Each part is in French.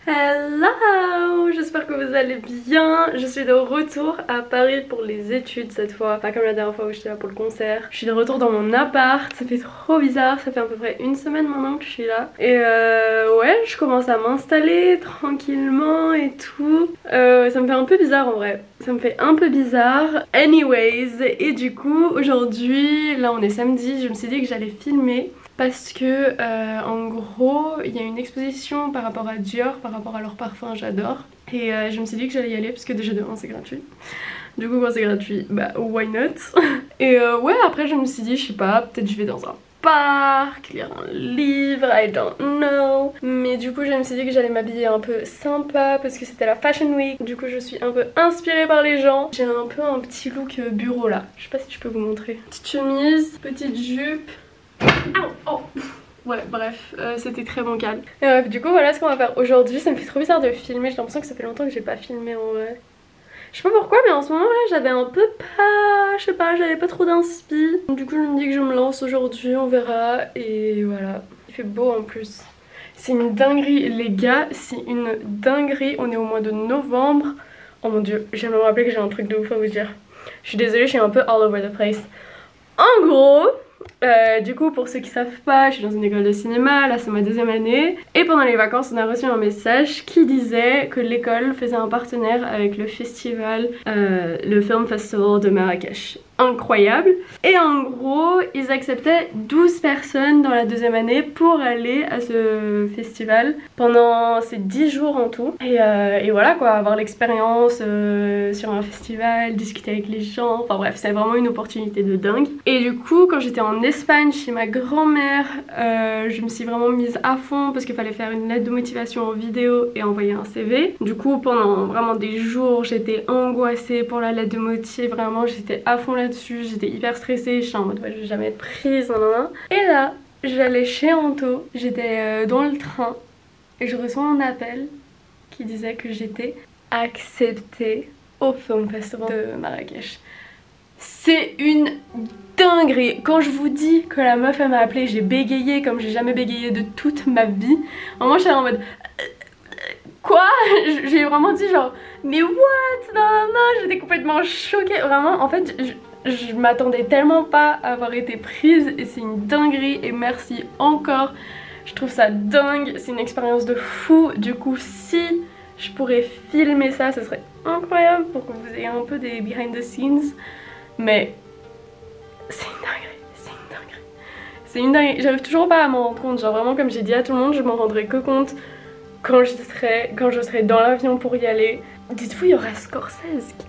Hello, j'espère que vous allez bien. Je suis de retour à Paris pour les études cette fois. Pas comme la dernière fois où j'étais là pour le concert. Je suis de retour dans mon appart, ça fait trop bizarre. Ça fait à peu près une semaine maintenant que je suis là. Et ouais, je commence à m'installer tranquillement et tout. Ça me fait un peu bizarre en vrai. Ça me fait un peu bizarre. Anyways, et du coup aujourd'hui, là on est samedi, je me suis dit que j'allais filmer. Parce que en gros il y a une exposition par rapport à Dior, par rapport à leur parfum, j'adore. Et je me suis dit que j'allais y aller parce que déjà demain c'est gratuit. Du coup quand c'est gratuit, bah why not. Et ouais, après je me suis dit, je sais pas, peut-être je vais dans un parc, lire un livre, I don't know. Mais du coup je me suis dit que j'allais m'habiller un peu sympa parce que c'était la Fashion Week. Du coup je suis un peu inspirée par les gens. J'ai un peu un petit look bureau là. Je sais pas si je peux vous montrer. Petite chemise, petite jupe. Oh. Ouais, bref, c'était très bancal. Du coup voilà ce qu'on va faire aujourd'hui. Ça me fait trop bizarre de filmer, j'ai l'impression que ça fait longtemps que j'ai pas filmé en vrai. Je sais pas pourquoi, mais en ce moment là j'avais un peu pas, je sais pas, j'avais pas trop d'inspi. Du coup je me dis que je me lance aujourd'hui, on verra. Et voilà, il fait beau en plus. C'est une dinguerie les gars, c'est une dinguerie. On est au mois de novembre. Oh mon dieu, je viens de me rappeler que j'ai un truc de ouf à vous dire. Je suis désolée, je suis un peu all over the place. En gros, du coup pour ceux qui savent pas, je suis dans une école de cinéma, là c'est ma deuxième année. Et pendant les vacances on a reçu un message qui disait que l'école faisait un partenaire avec le festival, le Film Festival de Marrakech. Incroyable. Et en gros ils acceptaient 12 personnes dans la deuxième année pour aller à ce festival pendant ces 10 jours en tout. Et voilà quoi, avoir l'expérience sur un festival, discuter avec les gens, enfin bref c'est vraiment une opportunité de dingue. Et du coup quand j'étais en Espagne chez ma grand-mère, je me suis vraiment mise à fond parce qu'il fallait faire une lettre de motivation en vidéo et envoyer un CV. Du coup pendant vraiment des jours j'étais angoissée pour la lettre de motivation, vraiment j'étais à fond là-dessus, j'étais hyper stressée, je suis en mode ouais, je vais jamais être prise, nan. Et là j'allais chez Anto, j'étais dans le train et je reçois un appel qui disait que j'étais acceptée au Film Festival de Marrakech. C'est une dinguerie. Quand je vous dis que la meuf elle m'a appelée, j'ai bégayé comme j'ai jamais bégayé de toute ma vie. Moi j'étais en mode quoi? J'ai vraiment dit genre mais what? Non, j'étais complètement choquée. Vraiment en fait je m'attendais tellement pas à avoir été prise et c'est une dinguerie et merci encore. Je trouve ça dingue, c'est une expérience de fou. Du coup si je pourrais filmer ça, ce serait incroyable pour que vous ayez un peu des behind the scenes. Mais c'est une dinguerie, c'est une dinguerie. C'est une dinguerie, j'arrive toujours pas à m'en rendre compte. Genre vraiment comme j'ai dit à tout le monde, je m'en rendrai que compte quand je serai dans l'avion pour y aller. Dites-vous, il y aura Scorsese qui...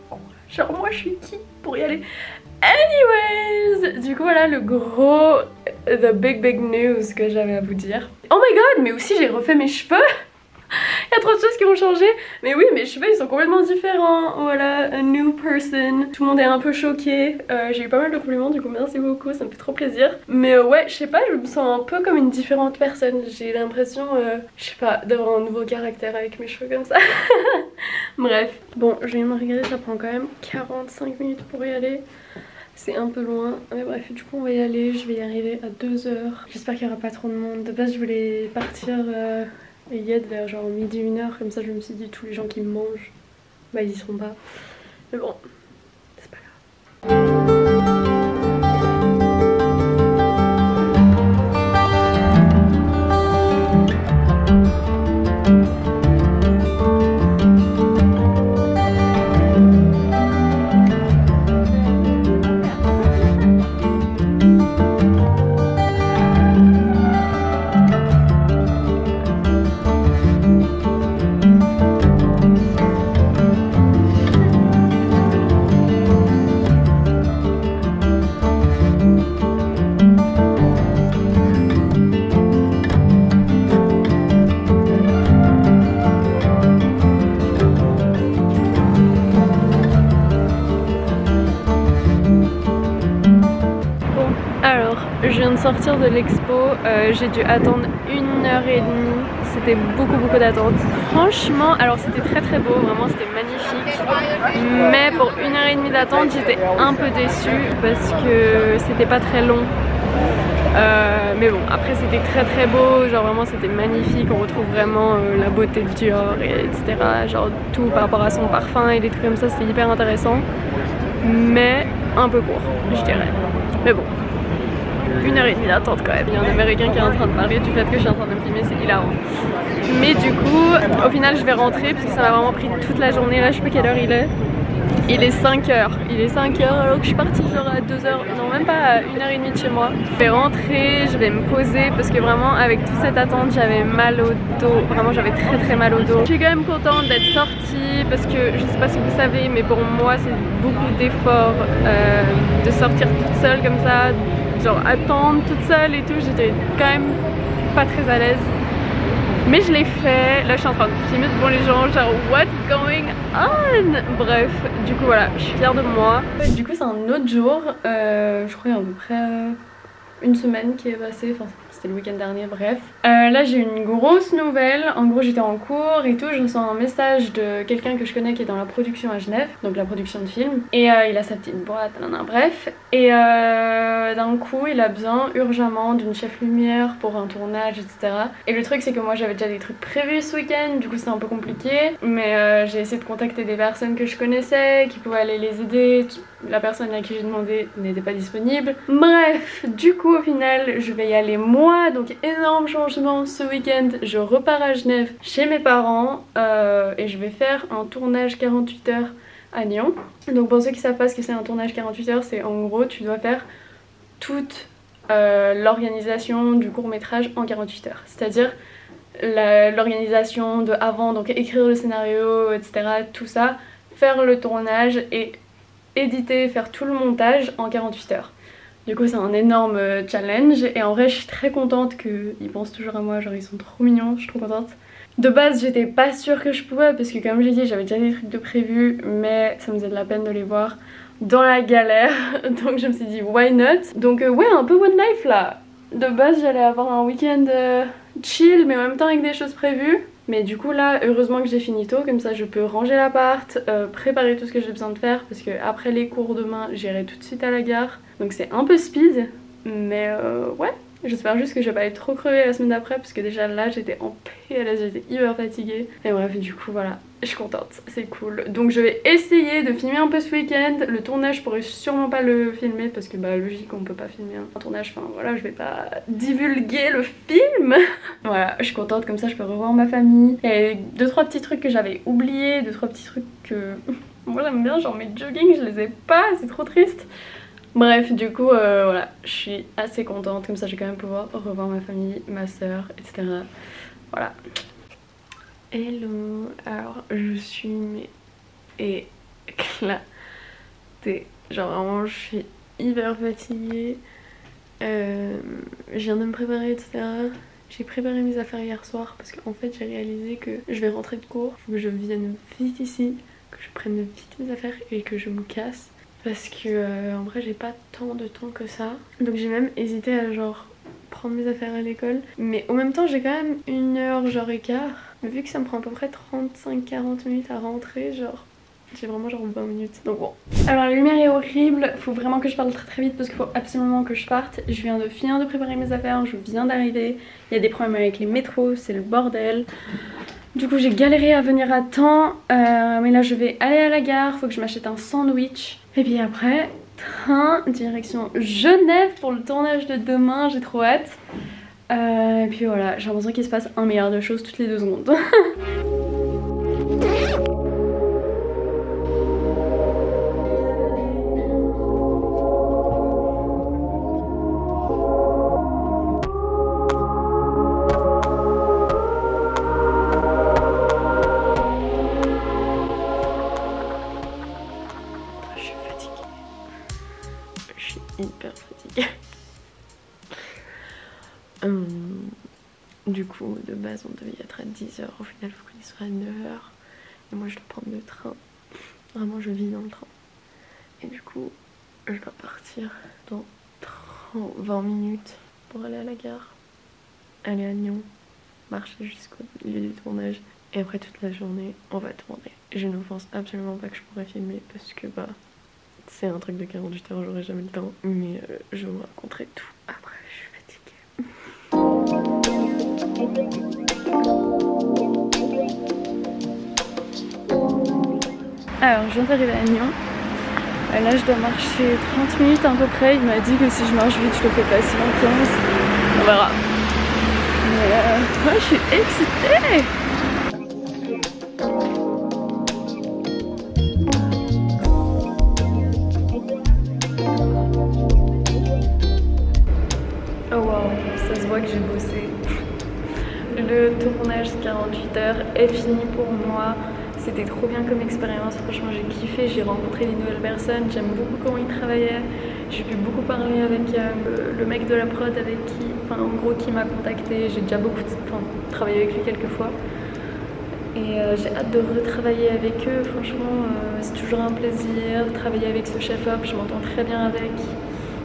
Quoi? Genre moi je suis qui pour y aller? Anyways, du coup voilà le gros, the big news que j'avais à vous dire. Oh my god, mais aussi j'ai refait mes cheveux. Il y a trop de choses qui ont changé. Mais oui, mes cheveux ils sont complètement différents. Voilà, a new person. Tout le monde est un peu choqué. J'ai eu pas mal de compliments, du coup merci beaucoup, ça me fait trop plaisir. Mais ouais, je sais pas, je me sens un peu comme une différente personne. J'ai l'impression, je sais pas, d'avoir un nouveau caractère avec mes cheveux comme ça. Bref, bon, je viens de me regarder, ça prend quand même 45 minutes pour y aller. C'est un peu loin, mais bref, du coup on va y aller. Je vais y arriver à 2 h. J'espère qu'il y aura pas trop de monde. De base je voulais partir... et y être vers genre midi 1 h, comme ça je me suis dit tous les gens qui me mangent, bah ils y seront pas. Mais bon, c'est pas grave. Je viens de sortir de l'expo, j'ai dû attendre 1h30, c'était beaucoup d'attente. Franchement, alors c'était très beau, vraiment c'était magnifique, mais pour 1h30 d'attente j'étais un peu déçue parce que c'était pas très long. Mais bon, après c'était très beau, genre vraiment c'était magnifique, on retrouve vraiment la beauté de Dior, etc. Genre tout par rapport à son parfum et des trucs comme ça, c'était hyper intéressant. Mais un peu court, je dirais. Mais bon, 1h30 d'attente quand même. Il y a un américain qui est en train de parler du fait que je suis en train de me filmer, c'est hilarant. Mais du coup, au final je vais rentrer parce que ça m'a vraiment pris toute la journée. Là je sais pas quelle heure il est. Il est 5h, alors que je suis partie genre à 2h, non même pas à 1h30 de chez moi. Je vais rentrer, je vais me poser parce que vraiment avec toute cette attente j'avais mal au dos, vraiment j'avais très mal au dos. Je suis quand même contente d'être sortie parce que je sais pas si vous savez mais pour moi c'est beaucoup d'efforts de sortir toute seule comme ça, genre attendre toute seule et tout, j'étais quand même pas très à l'aise. Mais je l'ai fait, là je suis en train de filmer devant les gens, genre what's going on. Bref, du coup voilà, je suis fière de moi. Du coup c'est un autre jour, je crois il y a à peu près une semaine qui est passée, enfin c'était le week-end dernier, bref. Là j'ai une grosse nouvelle, en gros j'étais en cours et tout, je reçois un message de quelqu'un que je connais qui est dans la production à Genève, donc la production de film. Et il a sa petite boîte, bref. Et d'un coup il a besoin urgemment d'une chef lumière pour un tournage, etc. Et le truc c'est que moi j'avais déjà des trucs prévus ce week-end, du coup c'est un peu compliqué. Mais j'ai essayé de contacter des personnes que je connaissais, qui pouvaient aller les aider. La personne à qui j'ai demandé n'était pas disponible. Bref, du coup au final je vais y aller moi, donc énorme changement ce week-end. Je repars à Genève chez mes parents et je vais faire un tournage 48 heures à Nyon. Donc pour ceux qui savent pas ce que c'est un tournage 48 heures, c'est en gros tu dois faire toute l'organisation du court métrage en 48 heures. C'est-à-dire l'organisation de avant, donc écrire le scénario, etc. Tout ça, faire le tournage et éditer, faire tout le montage en 48 heures. Du coup c'est un énorme challenge et en vrai je suis très contente qu'ils pensent toujours à moi, genre ils sont trop mignons, je suis trop contente. De base j'étais pas sûre que je pouvais parce que comme j'ai dit j'avais déjà des trucs de prévus mais ça me faisait de la peine de les voir dans la galère donc je me suis dit why not. Donc ouais un peu one life là. De base j'allais avoir un week-end chill mais en même temps avec des choses prévues. Mais du coup là heureusement que j'ai fini tôt, comme ça je peux ranger l'appart, préparer tout ce que j'ai besoin de faire parce que après les cours demain j'irai tout de suite à la gare. Donc c'est un peu speed mais ouais. J'espère juste que je vais pas être trop crevée la semaine d'après parce que déjà là j'étais en PLS, j'étais hyper fatiguée. Et bref du coup voilà, je suis contente, c'est cool. Donc je vais essayer de filmer un peu ce week-end. Le tournage je pourrais sûrement pas le filmer parce que bah logique on peut pas filmer un tournage, enfin voilà je vais pas divulguer le film. Voilà je suis contente, comme ça je peux revoir ma famille. Et 2-3 petits trucs que j'avais oubliés, 2-3 petits trucs que moi j'aime bien, genre mes jogging je les ai pas, c'est trop triste. Bref, du coup, voilà, je suis assez contente, comme ça je vais quand même pouvoir revoir ma famille, ma soeur, etc. Voilà. Hello, alors je suis éclatée, genre vraiment je suis hyper fatiguée, je viens de me préparer, etc. J'ai préparé mes affaires hier soir parce qu'en fait j'ai réalisé que je vais rentrer de cours, faut que je vienne vite ici, que je prenne vite mes affaires et que je me casse. Parce que en vrai j'ai pas tant de temps que ça. Donc j'ai même hésité à genre prendre mes affaires à l'école. Mais en même temps j'ai quand même 1h genre et quart. Mais vu que ça me prend à peu près 35-40 minutes à rentrer, genre j'ai vraiment genre 20 minutes. Donc bon. Alors la lumière est horrible, faut vraiment que je parle très vite parce qu'il faut absolument que je parte. Je viens de finir de préparer mes affaires, je viens d'arriver. Il y a des problèmes avec les métros, c'est le bordel. Du coup j'ai galéré à venir à temps, mais là je vais aller à la gare, faut que je m'achète un sandwich. Et puis après, train direction Genève pour le tournage de demain, j'ai trop hâte. Et puis voilà, j'ai l'impression qu'il se passe 1 milliard de choses toutes les 2 secondes. Hyper fatiguée. Du coup de base on devait y être à 10h, au final il faut qu'on y soit à 9h. Et moi je dois prendre le train. Vraiment je vis dans le train. Et du coup je dois partir dans 20 minutes pour aller à la gare. Aller à Nyon, marcher jusqu'au lieu du tournage. Et après toute la journée on va tourner. Je ne pense absolument pas que je pourrais filmer parce que bah c'est un truc de 48 heures, j'aurai jamais le temps. Mais je vous raconterai tout après, je suis Alors je viens d'arriver à Nyon. Là je dois marcher 30 minutes à peu près. Il m'a dit que si je marche vite je le fais facilement 15. On verra. Mais moi je suis excitée. Oh wow, ça se voit que j'ai bossé. Le tournage 48 heures est fini pour moi. C'était trop bien comme expérience, franchement j'ai kiffé, j'ai rencontré des nouvelles personnes, j'aime beaucoup comment ils travaillaient. J'ai pu beaucoup parler avec le mec de la prod avec qui, enfin en gros qui m'a contacté. J'ai déjà travaillé avec lui quelques fois. Et j'ai hâte de retravailler avec eux, franchement c'est toujours un plaisir. Travailler avec ce chef-op, je m'entends très bien avec.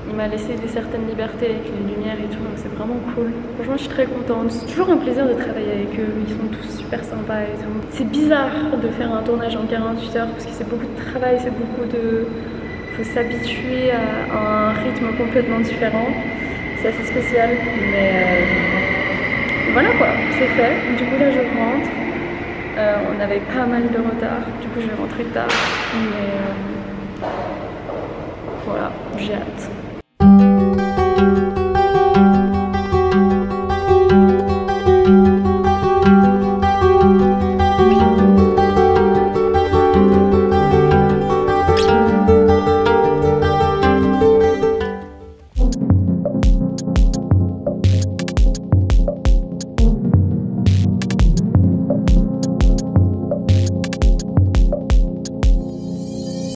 Il m'a laissé des certaines libertés avec les lumières et tout, donc c'est vraiment cool. Franchement, je suis très contente. C'est toujours un plaisir de travailler avec eux. Ils sont tous super sympas et tout. C'est bizarre de faire un tournage en 48 heures parce que c'est beaucoup de travail, c'est beaucoup de... Faut s'habituer à un rythme complètement différent. C'est assez spécial, mais voilà quoi, c'est fait. Du coup là, je rentre. On avait pas mal de retard, du coup je vais rentrer tard, mais voilà, j'ai hâte.